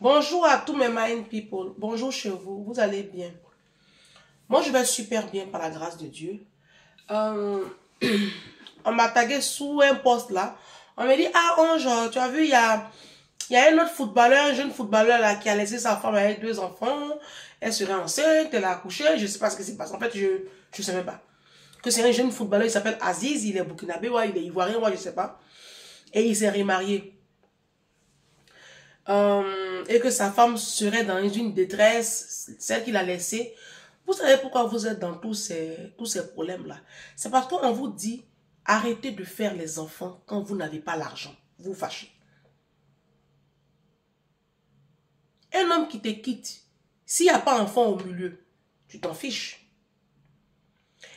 Bonjour à tous mes mind people. Bonjour chez vous. Vous allez bien? Moi, je vais super bien par la grâce de Dieu. On m'a tagué sous un post là. On m'a dit, ah Ange, tu as vu, il y a un autre footballeur, un jeune footballeur là qui a laissé sa femme avec 2 enfants. Elle serait enceinte, elle a accouché. Je ne sais pas ce qui s'est passé. En fait, je ne sais même pas. Que c'est un jeune footballeur, il s'appelle Aziz, il est burkinabé, ouais, il est ivoirien, moi je ne sais pas. Et il s'est remarié. Et que sa femme serait dans une détresse, celle qu'il a laissée. Vous savez pourquoi vous êtes dans tous ces problèmes-là? C'est parce qu'on vous dit, arrêtez de faire les enfants quand vous n'avez pas l'argent. Vous fâchez. Un homme qui te quitte, s'il n'y a pas d'enfant au milieu, tu t'en fiches.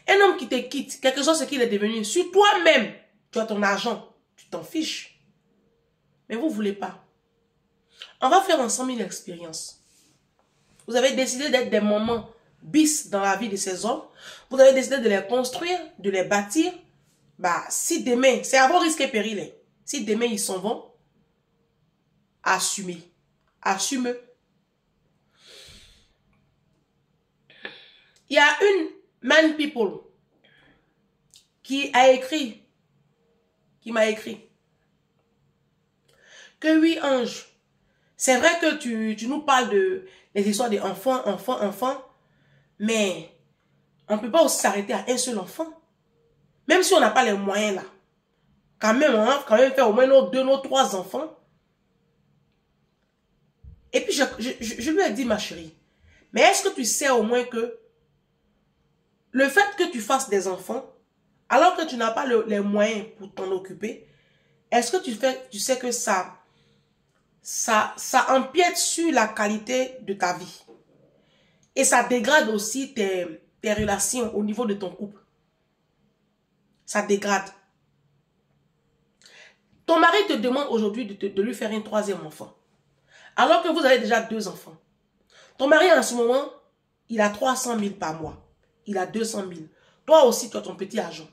Un homme qui te quitte, quelque chose ce qu'il est devenu, sur toi-même, tu as ton argent, tu t'en fiches. Mais vous ne voulez pas. On va faire ensemble une expérience. Vous avez décidé d'être des moments bis dans la vie de ces hommes. Vous avez décidé de les construire, de les bâtir. Bah, si demain, c'est à vos risques et périls. Hein. Si demain ils s'en vont, assumez. Assume. Il y a une man people qui m'a écrit que oui, Ange, c'est vrai que tu nous parles de les histoires des enfants, mais on ne peut pas aussi s'arrêter à un seul enfant. Même si on n'a pas les moyens là. Quand même, on va quand même faire au moins nos 2, nos 3 enfants. Et puis je lui ai dit, ma chérie, mais est-ce que tu sais au moins que le fait que tu fasses des enfants, alors que tu n'as pas les moyens pour t'en occuper, est-ce que tu sais que ça empiète sur la qualité de ta vie. Et ça dégrade aussi tes relations au niveau de ton couple. Ça dégrade. Ton mari te demande aujourd'hui de lui faire un 3e enfant. Alors que vous avez déjà 2 enfants. Ton mari en ce moment, il a 300 000 par mois. Il a 200 000. Toi aussi, tu as ton petit argent.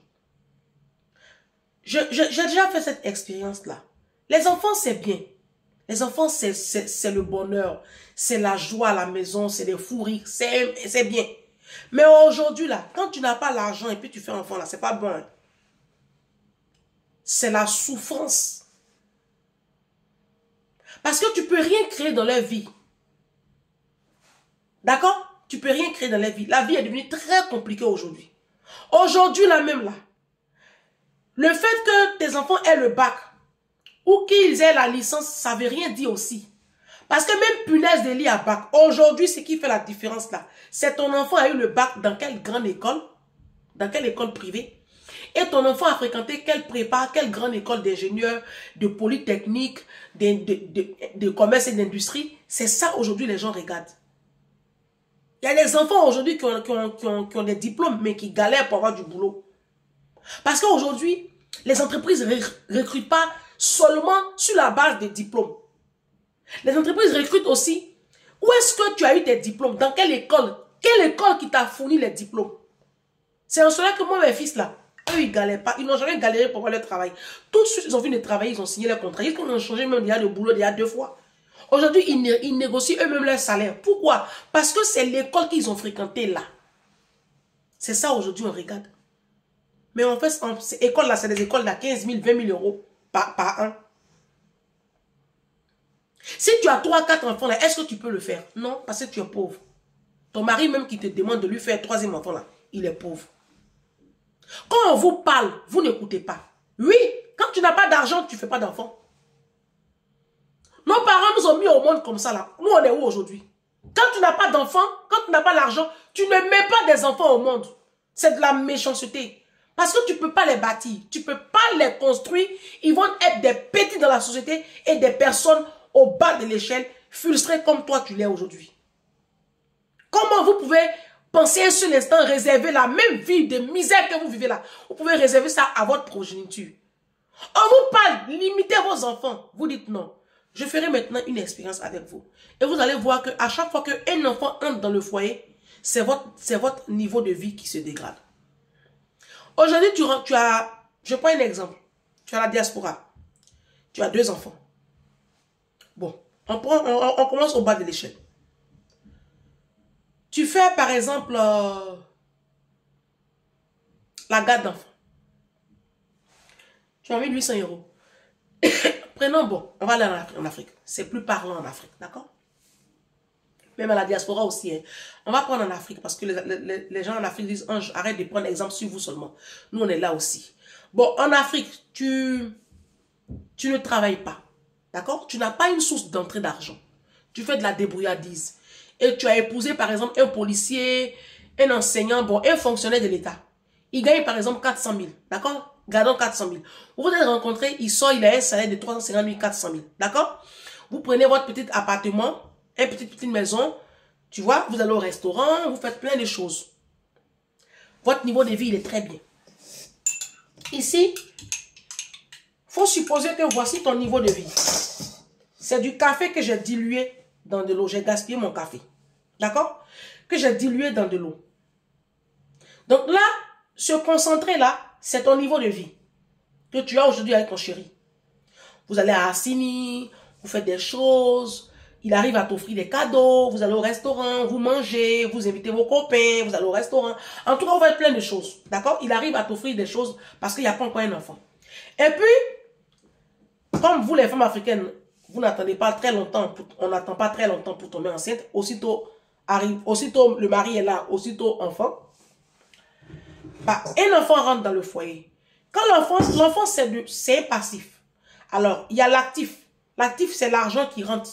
J'ai déjà fait cette expérience-là. Les enfants, c'est bien. Les enfants, c'est le bonheur. C'est la joie à la maison, c'est des fous rires. C'est bien. Mais aujourd'hui, là, quand tu n'as pas l'argent et puis tu fais un enfant, là, c'est pas bon. Hein. C'est la souffrance. Parce que tu peux rien créer dans leur vie. D'accord? Tu peux rien créer dans leur vie. La vie est devenue très compliquée aujourd'hui. Aujourd'hui, là même, là, le fait que tes enfants aient le bac ou qu'ils aient la licence, ça ne veut rien dire aussi. Parce que même punaise de lit à bac, aujourd'hui, ce qui fait la différence là, c'est ton enfant a eu le bac dans quelle grande école, dans quelle école privée, et ton enfant a fréquenté quelle prépa, quelle grande école d'ingénieur, de polytechnique, de commerce et d'industrie. C'est ça aujourd'hui les gens regardent. Il y a des enfants aujourd'hui qui ont des diplômes, mais qui galèrent pour avoir du boulot. Parce qu'aujourd'hui, les entreprises ne recrutent pas seulement sur la base des diplômes. Les entreprises recrutent aussi. Où est-ce que tu as eu tes diplômes? Dans quelle école? Quelle école qui t'a fourni les diplômes? C'est en cela que moi, mes fils là, eux, ils ne galèrent pas. Ils n'ont jamais galéré pour avoir leur travail. Tout de suite, ils ont fini de travailler, ils ont signé leur contrat. Ils ont changé même déjà de boulot déjà 2 fois. Aujourd'hui, ils négocient eux-mêmes leur salaire. Pourquoi? Parce que c'est l'école qu'ils ont fréquentée là. C'est ça aujourd'hui, on regarde. Mais en fait, ces écoles-là, c'est des écoles à 15 000, 20 000 euros par an. Si tu as 3, 4 enfants là, est-ce que tu peux le faire? Non, parce que tu es pauvre. Ton mari même qui te demande de lui faire 3e enfant là, il est pauvre. Quand on vous parle, vous n'écoutez pas. Oui, quand tu n'as pas d'argent, tu ne fais pas d'enfant. Nos parents nous ont mis au monde comme ça là. Nous, on est où aujourd'hui? Quand tu n'as pas d'enfant, quand tu n'as pas l'argent, tu ne mets pas des enfants au monde. C'est de la méchanceté. Parce que tu ne peux pas les bâtir. Tu ne peux pas les construire. Ils vont être des petits dans la société et des personnes au bas de l'échelle, frustrés comme toi tu l'es aujourd'hui. Comment vous pouvez penser un seul instant réserver la même vie de misère que vous vivez là? Vous pouvez réserver ça à votre progéniture. On vous parle, limitez vos enfants. Vous dites non. Je ferai maintenant une expérience avec vous. Et vous allez voir qu'à chaque fois qu'un enfant entre dans le foyer, c'est votre niveau de vie qui se dégrade. Aujourd'hui, tu as, je prends un exemple. Tu as la diaspora. Tu as 2 enfants. Bon, On commence au bas de l'échelle. Tu fais, par exemple, la garde d'enfant. Tu as mis 800 €. Prenons, bon, on va aller en Afrique. C'est plus parlant en Afrique, d'accord? Même à la diaspora aussi. Hein. On va prendre en Afrique parce que les gens en Afrique disent, Ange, arrête de prendre exemple sur vous seulement. Nous, on est là aussi. Bon, en Afrique, tu ne travailles pas, d'accord? Tu n'as pas une source d'entrée d'argent. Tu fais de la débrouillardise. Et tu as épousé, par exemple, un policier, un enseignant, bon, un fonctionnaire de l'État. Il gagne, par exemple, 400 000, d'accord? Gardons 400 000. Vous vous êtes rencontrés, il sort, il a un salaire de 350 000, 400 000, d'accord? Vous prenez votre petit appartement, une petite maison, tu vois, vous allez au restaurant, vous faites plein de choses. Votre niveau de vie, il est très bien. Ici, il faut supposer que voici ton niveau de vie. C'est du café que j'ai dilué dans de l'eau. J'ai gaspillé mon café. D'accord? Que j'ai dilué dans de l'eau. Donc là, ce concentré là, c'est ton niveau de vie que tu as aujourd'hui avec ton chéri. Vous allez à Assini, vous faites des choses, il arrive à t'offrir des cadeaux, vous allez au restaurant, vous mangez, vous invitez vos copains, vous allez au restaurant. En tout cas, vous faites plein de choses. D'accord? Il arrive à t'offrir des choses parce qu'il n'y a pas encore un enfant. Et puis, comme vous les femmes africaines, vous n'attendez pas très longtemps, on n'attend pas très longtemps pour tomber enceinte, aussitôt le mari est là, aussitôt enfant. Bah, un enfant rentre dans le foyer. Quand l'enfant c'est passif. Alors, il y a l'actif. L'actif, c'est l'argent qui rentre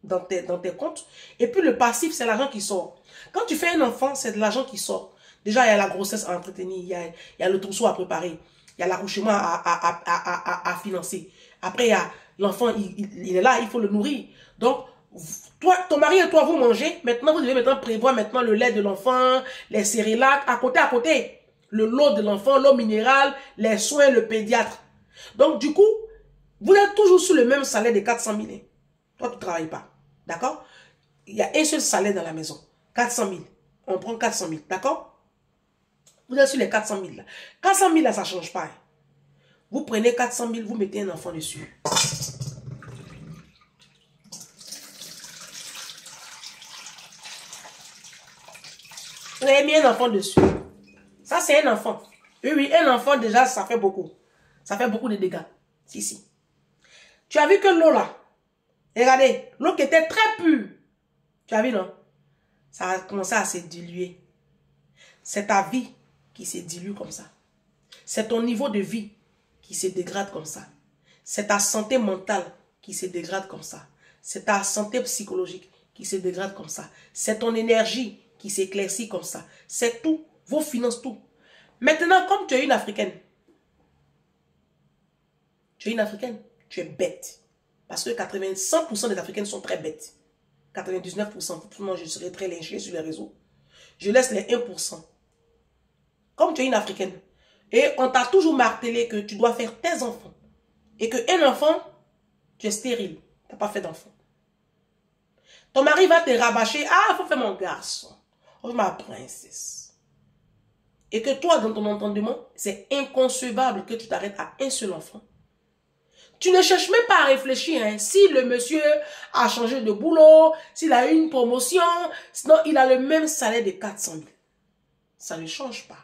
dans tes comptes. Et puis le passif, c'est l'argent qui sort. Quand tu fais un enfant, c'est de l'argent qui sort. Déjà, il y a la grossesse à entretenir, il y a le trousseau à préparer, il y a l'accouchement à financer. Après, il y a l'enfant, il est là, il faut le nourrir. Donc, toi, ton mari et toi, vous mangez. Maintenant, vous devez prévoir le lait de l'enfant, les céréales, à côté. Le lot de l'enfant, l'eau minérale, les soins, le pédiatre. Donc, du coup, vous êtes toujours sur le même salaire de 400 000. Toi, tu ne travailles pas. D'accord? Il y a un seul salaire dans la maison. 400 000. On prend 400 000. D'accord? Vous êtes sur les 400 000 là. 400 000 là, ça ne change pas. Hein. Vous prenez 400 000, vous mettez un enfant dessus. Vous avez mis un enfant dessus. Ça, c'est un enfant. Oui, un enfant, déjà, ça fait beaucoup. Ça fait beaucoup de dégâts. Si. Tu as vu que l'eau, là, regardez, l'eau qui était très pure. Tu as vu, non? Ça a commencé à se diluer. C'est ta vie qui se dilue comme ça. C'est ton niveau de vie qui se dégrade comme ça. C'est ta santé mentale qui se dégrade comme ça. C'est ta santé psychologique qui se dégrade comme ça. C'est ton énergie qui s'éclaircit comme ça. C'est tout. Vos finances, tout. Maintenant, comme tu es une Africaine, tu es bête. Parce que 100% des Africaines sont très bêtes. 99%, moi je serais très lynchée sur les réseaux. Je laisse les 1%. Comme tu es une Africaine, et on t'a toujours martelé que tu dois faire tes enfants. Et qu'un enfant, tu es stérile. Tu n'as pas fait d'enfant. Ton mari va te rabâcher. Ah, il faut faire mon garçon. Oh, ma princesse. Et que toi, dans ton entendement, c'est inconcevable que tu t'arrêtes à un seul enfant. Tu ne cherches même pas à réfléchir. Hein. Si le monsieur a changé de boulot, s'il a eu une promotion, sinon il a le même salaire de 400 000. Ça ne change pas.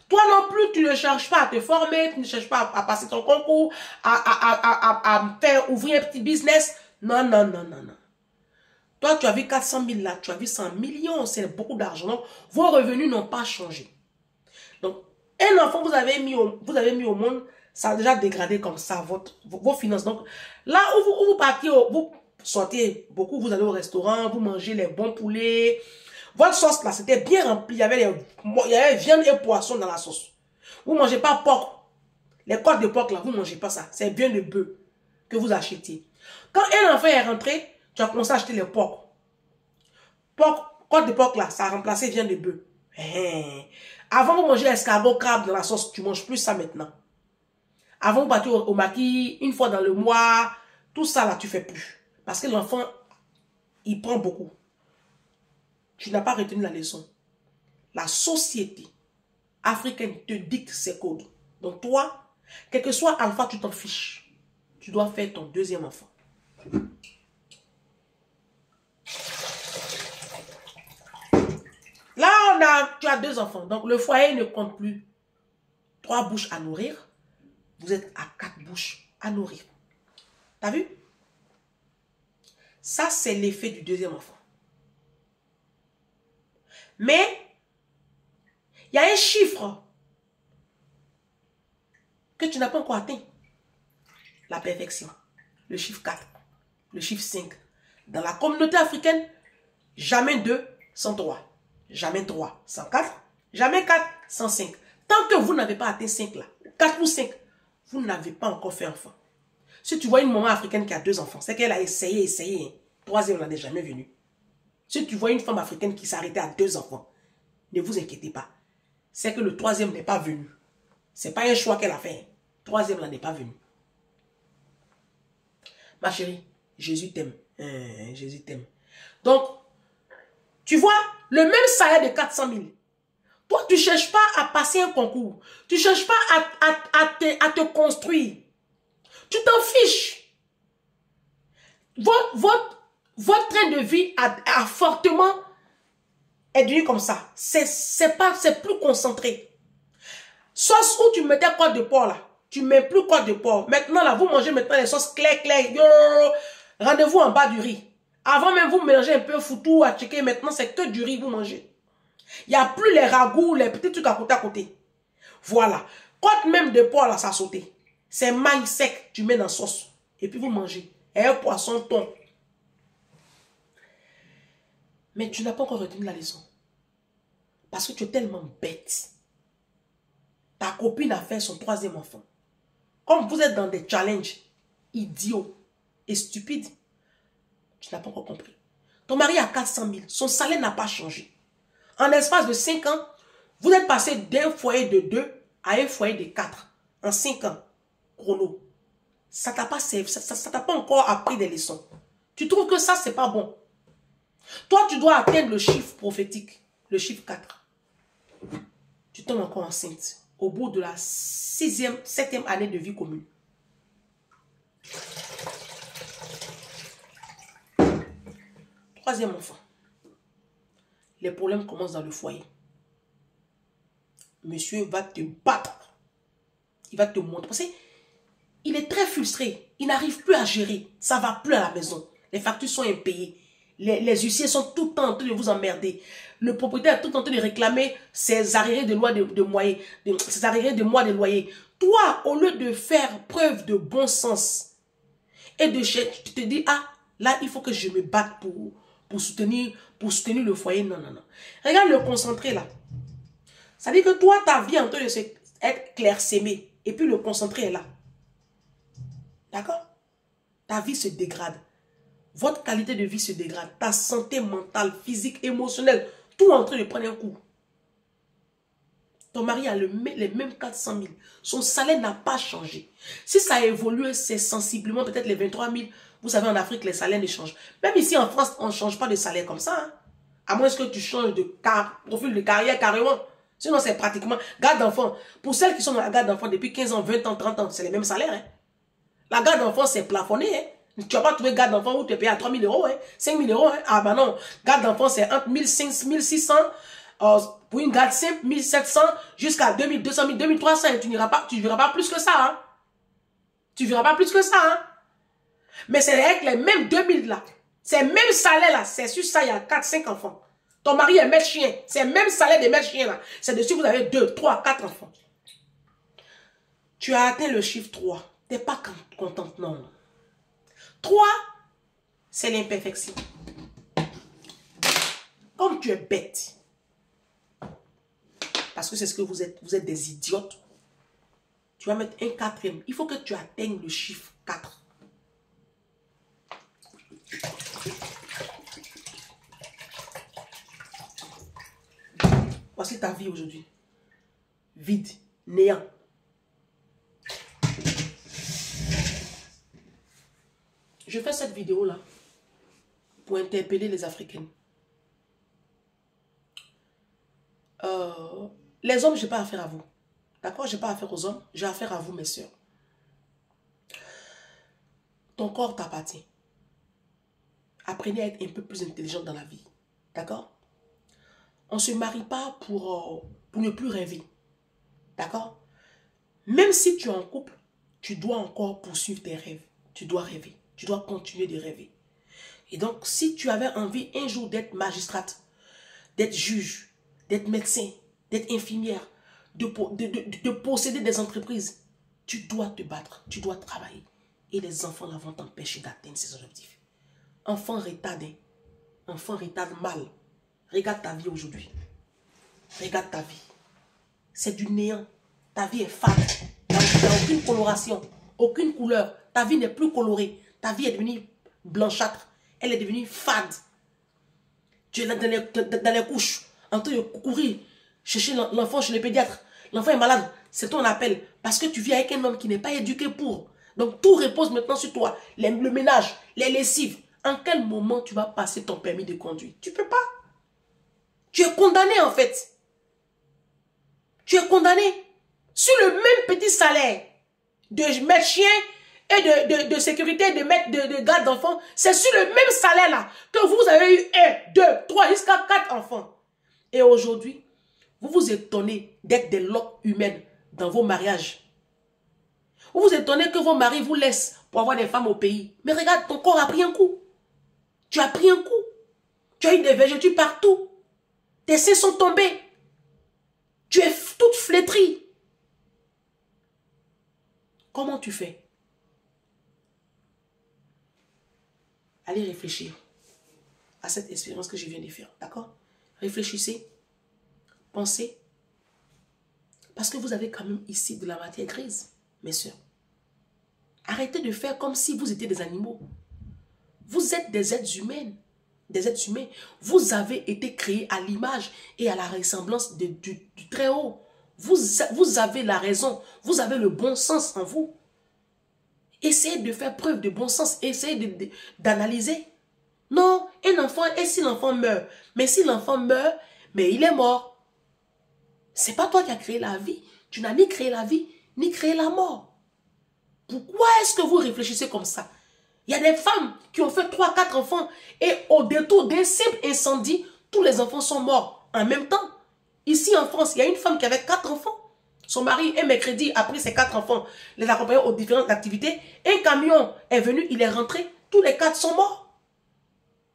Toi non plus, tu ne cherches pas à te former, tu ne cherches pas à passer ton concours, à faire ouvrir un petit business. Non. Toi, tu as vu 400 000 là, tu as vu 100 millions, c'est beaucoup d'argent. Donc, vos revenus n'ont pas changé. Donc, un enfant vous avez mis au monde, ça a déjà dégradé comme ça vos finances. Donc, là où vous partez, vous sortez beaucoup, vous allez au restaurant, vous mangez les bons poulets. Votre sauce là, c'était bien rempli. Il y avait viande et poisson dans la sauce. Vous ne mangez pas porc. Les côtes de porc là, vous ne mangez pas ça. C'est bien de bœuf que vous achetez. Quand un enfant est rentré, tu as commencé à acheter les porcs. Côte de porc là, ça a remplacé viande de bœuf. Avant, vous mangez escargot, crabe dans la sauce. Tu ne manges plus ça maintenant. Avant, vous partez au maquis, une fois dans le mois. Tout ça là, tu ne fais plus. Parce que l'enfant, il prend beaucoup. Tu n'as pas retenu la leçon. La société africaine te dicte ses codes. Donc toi, quel que soit alpha, tu t'en fiches. Tu dois faire ton deuxième enfant. tu as 2 enfants. Donc, le foyer ne compte plus 3 bouches à nourrir. Vous êtes à 4 bouches à nourrir. T'as vu? Ça, c'est l'effet du 2e enfant. Mais, il y a un chiffre que tu n'as pas encore atteint. La perfection. Le chiffre 4. Le chiffre 5. Dans la communauté africaine, jamais 2 sans 3. Jamais 3 sans 4. Jamais 4 sans 5. Tant que vous n'avez pas atteint 5 là, 4 ou 5, vous n'avez pas encore fait enfant. Si tu vois une maman africaine qui a 2 enfants, c'est qu'elle a essayé. 3e n'en est jamais venu. Si tu vois une femme africaine qui s'arrêtait à 2 enfants, ne vous inquiétez pas. C'est que le 3e n'est pas venu. Ce n'est pas un choix qu'elle a fait. 3e là n'est pas venu. Ma chérie, Jésus t'aime. Jésus t'aime. Donc, tu vois, le même salaire de 400 000. Toi, tu ne cherches pas à passer un concours. Tu ne cherches pas à te construire. Tu t'en fiches. Votre train de vie a fortement est devenu comme ça. C'est plus concentré. Sauce où tu mettais quoi de porc là. Tu ne mets plus quoi de porc. Maintenant là, vous mangez maintenant les sauces claires. Rendez-vous en bas du riz. Avant même, vous mélangez un peu foutou à checker. Maintenant, c'est que du riz vous mangez. Il n'y a plus les ragoûts, les petits trucs à côté. Voilà. Côte même de porc là, ça a sauté. C'est maïs sec, tu mets dans la sauce. Et puis vous mangez. Et un poisson thon. Mais tu n'as pas encore retenu la leçon. Parce que tu es tellement bête. Ta copine a fait son 3e enfant. Comme vous êtes dans des challenges idiots et stupides, tu n'as pas encore compris. Ton mari a 400 000. Son salaire n'a pas changé. En l'espace de 5 ans, vous êtes passé d'un foyer de 2 à un foyer de 4. En 5 ans. Chrono. Ça t'a pas servi. Ça t'a pas encore appris des leçons. Tu trouves que ça, c'est pas bon. Toi, tu dois atteindre le chiffre prophétique. Le chiffre 4. Tu tombes encore enceinte. Au bout de la 7e année de vie commune. Troisième enfant. Les problèmes commencent dans le foyer. Monsieur va te battre. Il va te montrer. Parce qu'il est très frustré. Il n'arrive plus à gérer. Ça ne va plus à la maison. Les factures sont impayées. Les huissiers sont tout le temps en train de vous emmerder. Le propriétaire est tout le temps en train de réclamer ses arriérés de loi ses arriérés de mois de loyer. Toi, au lieu de faire preuve de bon sens et de chercher, tu te dis, ah, là, il faut que je me batte pour soutenir le foyer. Non, non, non. Regarde le concentré là. Ça dit que toi, ta vie est en train de être clairsemée. Et puis le concentré est là. D'accord? Ta vie se dégrade. Votre qualité de vie se dégrade. Ta santé mentale, physique, émotionnelle, tout est en train de prendre un coup. Ton mari a les mêmes 400 000. Son salaire n'a pas changé. Si ça a évolué, c'est sensiblement peut-être les 23 000. Vous savez, en Afrique, les salaires ne changent. Même ici en France, on ne change pas de salaire comme ça. Hein. À moins que tu changes de profil de carrière carrément. Sinon, c'est pratiquement garde d'enfants. Pour celles qui sont dans la garde d'enfants depuis 15 ans, 20 ans, 30 ans, c'est les mêmes salaires. Hein. La garde d'enfants, c'est plafonné. Hein. Tu vas pas trouver garde d'enfant où tu es payé à 3 000 €, hein, 5 000 €. Hein. Ah bah non, garde d'enfant, c'est entre 1 500, 1 600, pour une garde simple, 1 700, jusqu'à 2 200 000, 2 300. Tu ne verras pas plus que ça. Hein. Tu verras pas plus que ça. Hein. Mais c'est avec les mêmes 2 000 là. Ces mêmes salaires là, c'est sur ça, il y a 4, 5 enfants. Ton mari est maître chien. C'est le même salaire des maîtres chiens là. C'est dessus vous avez 2, 3, 4 enfants. Tu as atteint le chiffre 3. Tu n'es pas contente, non. 3, c'est l'imperfection. Comme tu es bête, parce que c'est ce que vous êtes des idiotes, tu vas mettre un 4e. Il faut que tu atteignes le chiffre 4. Voici ta vie aujourd'hui. Vide, néant. Je fais cette vidéo-là pour interpeller les Africaines. Les hommes, je n'ai pas affaire à vous. D'accord? Je n'ai pas affaire aux hommes. J'ai affaire à vous, mes soeurs. Ton corps t'appartient. Apprenez à être un peu plus intelligent dans la vie. D'accord? On ne se marie pas pour ne plus rêver. D'accord? Même si tu es en couple, tu dois encore poursuivre tes rêves. Tu dois rêver. Tu dois continuer de rêver. Et donc, si tu avais envie un jour d'être magistrate, d'être juge, d'être médecin, d'être infirmière, de posséder des entreprises, tu dois te battre, tu dois travailler. Et les enfants là vont t'empêcher d'atteindre ces objectifs. Enfant retardé, enfant retarde mal. Regarde ta vie aujourd'hui. Regarde ta vie. C'est du néant. Ta vie est fade. Il n'y a aucune coloration, aucune couleur. Ta vie n'est plus colorée. Ta vie est devenue blanchâtre. Elle est devenue fade. Tu es là dans les couches, en train de courir, chercher l'enfant chez le pédiatre. L'enfant est malade, c'est ton appel. Parce que tu vis avec un homme qui n'est pas éduqué pour. Donc tout repose maintenant sur toi. Le ménage, les lessives. En quel moment tu vas passer ton permis de conduire? Tu ne peux pas. Tu es condamné en fait. Tu es condamné. Sur le même petit salaire de maître chien et de sécurité, de garde d'enfants, c'est sur le même salaire là que vous avez eu 1, 2, 3, jusqu'à 4 enfants. Et aujourd'hui, vous vous étonnez d'être des loques humaines dans vos mariages. Vous vous étonnez que vos maris vous laissent pour avoir des femmes au pays. Mais regarde, ton corps a pris un coup. Tu as pris un coup. Tu as eu des vergetures partout. Tes seins sont tombés. Tu es toute flétrie. Comment tu fais? Allez réfléchir à cette expérience que je viens de faire. D'accord? Réfléchissez. Pensez. Parce que vous avez quand même ici de la matière grise, mes soeurs. Arrêtez de faire comme si vous étiez des animaux. Vous êtes des êtres humains. Des êtres humains. Vous avez été créés à l'image et à la ressemblance du Très-Haut. Vous avez la raison. Vous avez le bon sens en vous. Essayez de faire preuve de bon sens. Essayez d'analyser. Non, un enfant, et si l'enfant meurt? Mais si l'enfant meurt, mais il est mort. C'est pas toi qui as créé la vie. Tu n'as ni créé la vie, ni créé la mort. Pourquoi est-ce que vous réfléchissez comme ça? Il y a des femmes qui ont fait 3, 4 enfants et au détour d'un simple incendie, tous les enfants sont morts en même temps. Ici en France, il y a une femme qui avait 4 enfants. Son mari, un mercredi, a pris ses 4 enfants, les accompagnant aux différentes activités. Un camion est venu, il est rentré, tous les 4 sont morts.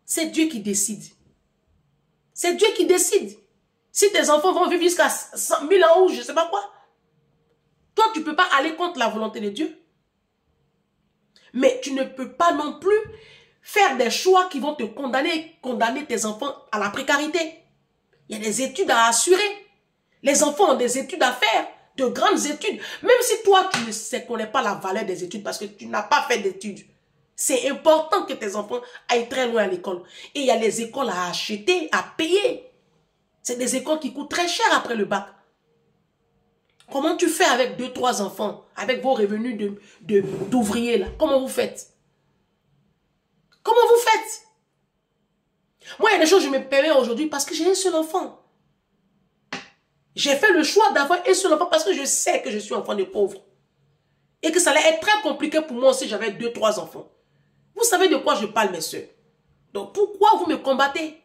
C'est Dieu qui décide. C'est Dieu qui décide. Si tes enfants vont vivre jusqu'à 100 000 ans ou je ne sais pas quoi, toi, tu ne peux pas aller contre la volonté de Dieu. Mais tu ne peux pas non plus faire des choix qui vont te condamner tes enfants à la précarité. Il y a des études à assurer. Les enfants ont des études à faire, de grandes études. Même si toi, tu ne connais pas la valeur des études parce que tu n'as pas fait d'études. C'est important que tes enfants aillent très loin à l'école. Et il y a les écoles à acheter, à payer. C'est des écoles qui coûtent très cher après le bac. Comment tu fais avec 2, 3 enfants, avec vos revenus d'ouvriers là? Comment vous faites? Comment vous faites? Moi, il y a des choses que je me permets aujourd'hui parce que j'ai un seul enfant. J'ai fait le choix d'avoir un seul enfant parce que je sais que je suis enfant de pauvre. Et que ça allait être très compliqué pour moi si j'avais 2, 3 enfants. Vous savez de quoi je parle, mes soeurs. Donc, pourquoi vous me combattez?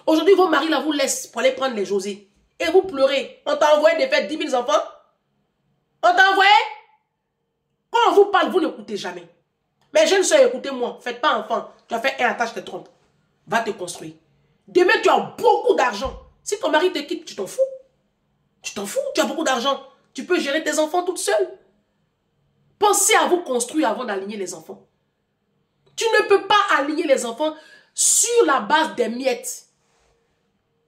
Aujourd'hui, vos maris là vous laissent pour aller prendre les José. Et vous pleurez. On t'a envoyé de faire 10 000 enfants? On t'a envoyé? Quand on vous parle, vous n'écoutez jamais. Mais jeune soeur, écoutez-moi. Faites pas enfant. Tu as fait un attache, te trompe. Va te construire. Demain, tu as beaucoup d'argent. Si ton mari te quitte, tu t'en fous. Tu t'en fous. Tu as beaucoup d'argent. Tu peux gérer tes enfants toute seule. Pensez à vous construire avant d'aligner les enfants. Tu ne peux pas aligner les enfants sur la base des miettes.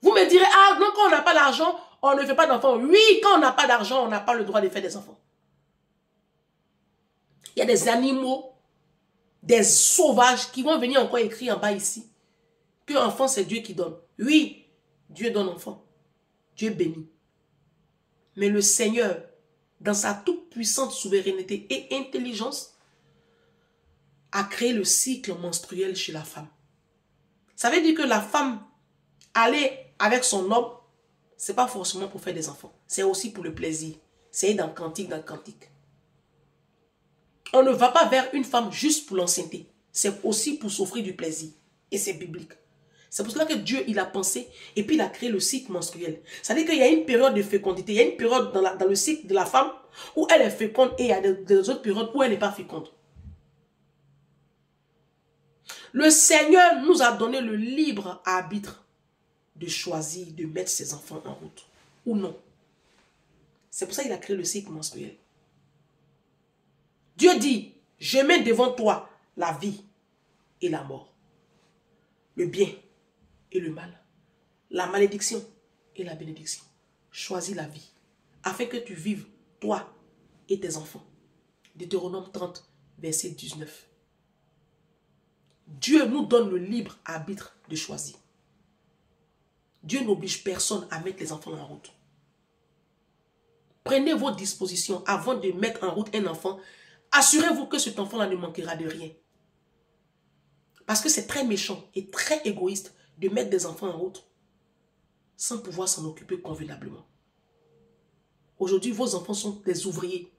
Vous me direz, ah non, quand on n'a pas d'argent, on ne fait pas d'enfants. Oui, quand on n'a pas d'argent, on n'a pas le droit de faire des enfants. Il y a des animaux, des sauvages qui vont venir encore écrire en bas ici que enfant, c'est Dieu qui donne. Oui, Dieu donne enfant. Dieu bénit. Mais le Seigneur, dans sa toute puissante souveraineté et intelligence, a créé le cycle menstruel chez la femme. Ça veut dire que la femme aller avec son homme, ce n'est pas forcément pour faire des enfants. C'est aussi pour le plaisir. C'est dans le cantique, On ne va pas vers une femme juste pour l'enceinte. C'est aussi pour s'offrir du plaisir. Et c'est biblique. C'est pour cela que Dieu, il a pensé et puis il a créé le cycle menstruel. C'est-à-dire qu'il y a une période de fécondité, il y a une période dans le cycle de la femme où elle est féconde et il y a des autres périodes où elle n'est pas féconde. Le Seigneur nous a donné le libre arbitre de choisir de mettre ses enfants en route ou non. C'est pour ça qu'il a créé le cycle menstruel. Dieu dit, je mets devant toi la vie et la mort, le bien et le mal, la malédiction et la bénédiction. Choisis la vie, afin que tu vives, toi et tes enfants. Deutéronome 30, verset 19. Dieu nous donne le libre arbitre de choisir. Dieu n'oblige personne à mettre les enfants en route. Prenez vos dispositions avant de mettre en route un enfant. Assurez-vous que cet enfant-là ne manquera de rien. Parce que c'est très méchant et très égoïste de mettre des enfants en route sans pouvoir s'en occuper convenablement. Aujourd'hui, vos enfants sont des ouvriers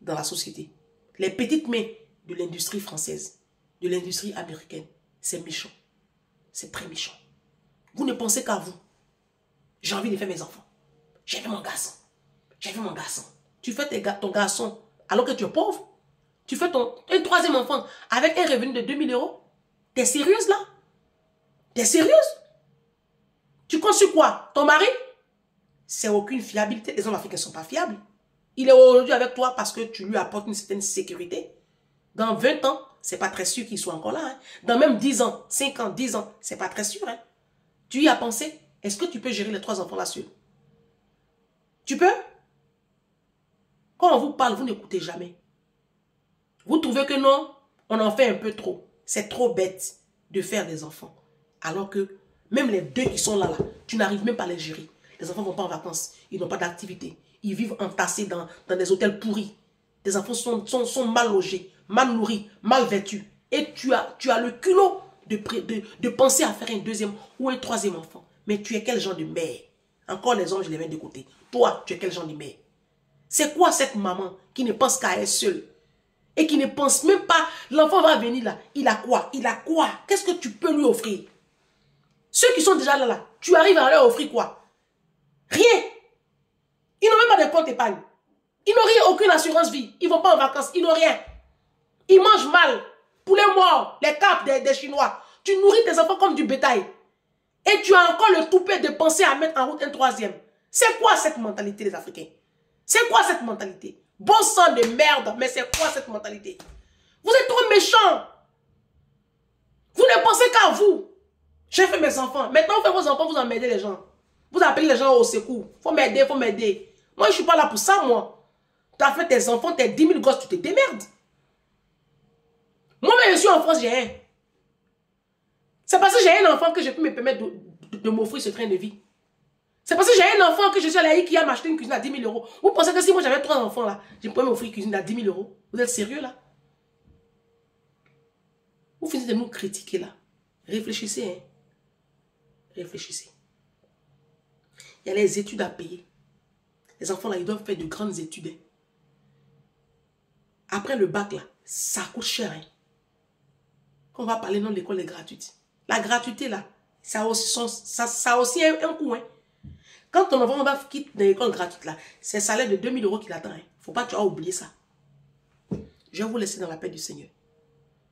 dans la société. Les petites mains de l'industrie française, de l'industrie américaine, c'est méchant. C'est très méchant. Vous ne pensez qu'à vous. J'ai envie de faire mes enfants. J'ai fait mon garçon. J'ai fait mon garçon. Tu fais ton garçon alors que tu es pauvre. Tu fais un troisième enfant avec un revenu de 2000 €. T'es sérieuse là? T'es sérieuse? Tu comptes sur quoi? Ton mari? C'est aucune fiabilité. Les hommes africains ne sont pas fiables. Il est aujourd'hui avec toi parce que tu lui apportes une certaine sécurité. Dans 20 ans, c'est pas très sûr qu'il soit encore là. Hein. Dans même 10 ans, 5 ans, 10 ans, c'est pas très sûr. Hein. Tu y as pensé? Est-ce que tu peux gérer les 3 enfants là seul? Tu peux? Quand on vous parle, vous n'écoutez jamais. Vous trouvez que non, on en fait un peu trop. C'est trop bête de faire des enfants. Alors que même les 2 qui sont là, tu n'arrives même pas à les gérer. Les enfants ne vont pas en vacances. Ils n'ont pas d'activité. Ils vivent entassés dans des hôtels pourris. Tes enfants sont mal logés, mal nourris, mal vêtus. Et tu as le culot de penser à faire un 2e ou un 3e enfant. Mais tu es quel genre de mère? Encore les hommes, je les mets de côté. Toi, tu es quel genre de mère? C'est quoi cette maman qui ne pense qu'à elle seule? Et qui ne pense même pas, l'enfant va venir là, il a quoi? Il a quoi? Qu'est-ce que tu peux lui offrir? Ceux qui sont déjà là, tu arrives à leur offrir quoi? Rien. Ils n'ont même pas de compte épargne. Ils n'ont rien, aucune assurance vie. Ils ne vont pas en vacances, ils n'ont rien. Ils mangent mal. Poulet mort, les capes des Chinois. Tu nourris tes enfants comme du bétail. Et tu as encore le toupet de penser à mettre en route un 3e. C'est quoi cette mentalité des Africains? C'est quoi cette mentalité? Bon sang de merde, mais c'est quoi cette mentalité? Vous êtes trop méchants. Vous ne pensez qu'à vous. J'ai fait mes enfants. Maintenant, vous faites vos enfants, vous emmerdez les gens. Vous appelez les gens au secours. Faut m'aider, faut m'aider. Moi, je ne suis pas là pour ça, moi. Tu as fait tes enfants, tes 10 000 gosses, tu te démerdes. Moi-même, je suis en France, j'ai un. C'est parce que j'ai un enfant que je peux me permettre de m'offrir ce train de vie. C'est parce que j'ai un enfant que je suis allé à Ikea m'acheter une cuisine à 10 000 €. Vous pensez que si moi j'avais 3 enfants là, je pourrais m'offrir une cuisine à 10 000 €? Vous êtes sérieux là? Vous finissez de nous critiquer là. Réfléchissez, hein. Réfléchissez. Il y a les études à payer. Les enfants là, ils doivent faire de grandes études. Hein. Après le bac là, ça coûte cher. Hein. Quand on va parler, non, l'école est gratuite. La gratuité là, ça a aussi un coût. Hein. Quand ton enfant va quitter l'école gratuite là, c'est un salaire de 2 000 € qui l'attend. Il ne faut pas que tu aies oublié ça. Je vais vous laisser dans la paix du Seigneur.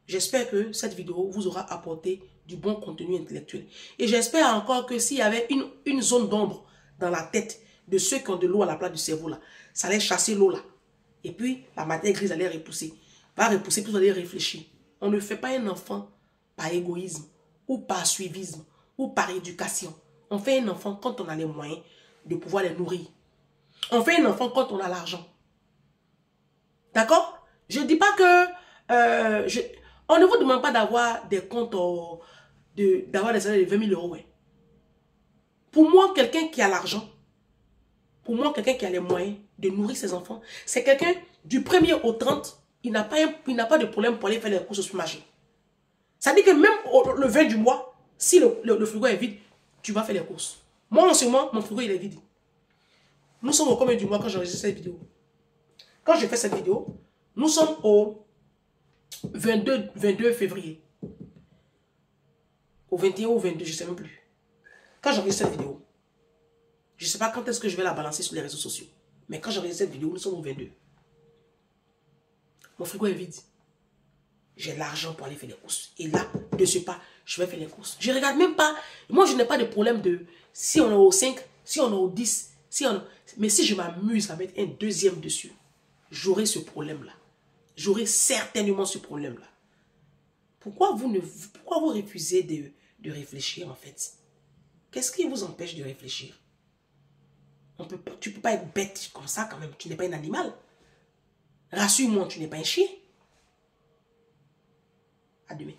J'espère que cette vidéo vous aura apporté du bon contenu intellectuel. Et j'espère encore que s'il y avait une zone d'ombre dans la tête de ceux qui ont de l'eau à la place du cerveau là, ça allait chasser l'eau là. Et puis la matière grise allait repousser. Va repousser, puis vous allez réfléchir. On ne fait pas un enfant par égoïsme, ou par suivisme, ou par éducation. On fait un enfant quand on a les moyens de pouvoir les nourrir. On fait un enfant quand on a l'argent. D'accord? Je ne dis pas que... on ne vous demande pas d'avoir des comptes, d'avoir des salaires de 20 000 €. Ouais. Pour moi, quelqu'un qui a l'argent, pour moi, quelqu'un qui a les moyens de nourrir ses enfants, c'est quelqu'un du 1er au 30, il n'a pas de problème pour aller faire les courses au supermarché. Ça dit que même le 20 du mois, si le frigo est vide, tu vas faire les courses. Moi, en ce moment, mon frigo, il est vide. Nous sommes au combien du mois quand j'enregistre cette vidéo? Quand je fais cette vidéo, nous sommes au 22 février. Au 21 ou au 22, je ne sais même plus. Quand j'enregistre cette vidéo, je ne sais pas quand est-ce que je vais la balancer sur les réseaux sociaux. Mais quand j'enregistre cette vidéo, nous sommes au 22. Mon frigo est vide. J'ai l'argent pour aller faire les courses. Et là, de ce pas, je vais faire les courses. Je ne regarde même pas. Moi, je n'ai pas de problème de si on est au 5, si on est au 10, si on... Mais si je m'amuse à mettre un deuxième dessus, j'aurai ce problème-là. J'aurai certainement ce problème-là. Pourquoi vous refusez de réfléchir, en fait? Qu'est-ce qui vous empêche de réfléchir? Tu ne peux pas être bête comme ça, quand même. Tu n'es pas un animal. Rassure-moi, tu n'es pas un chien. À demain.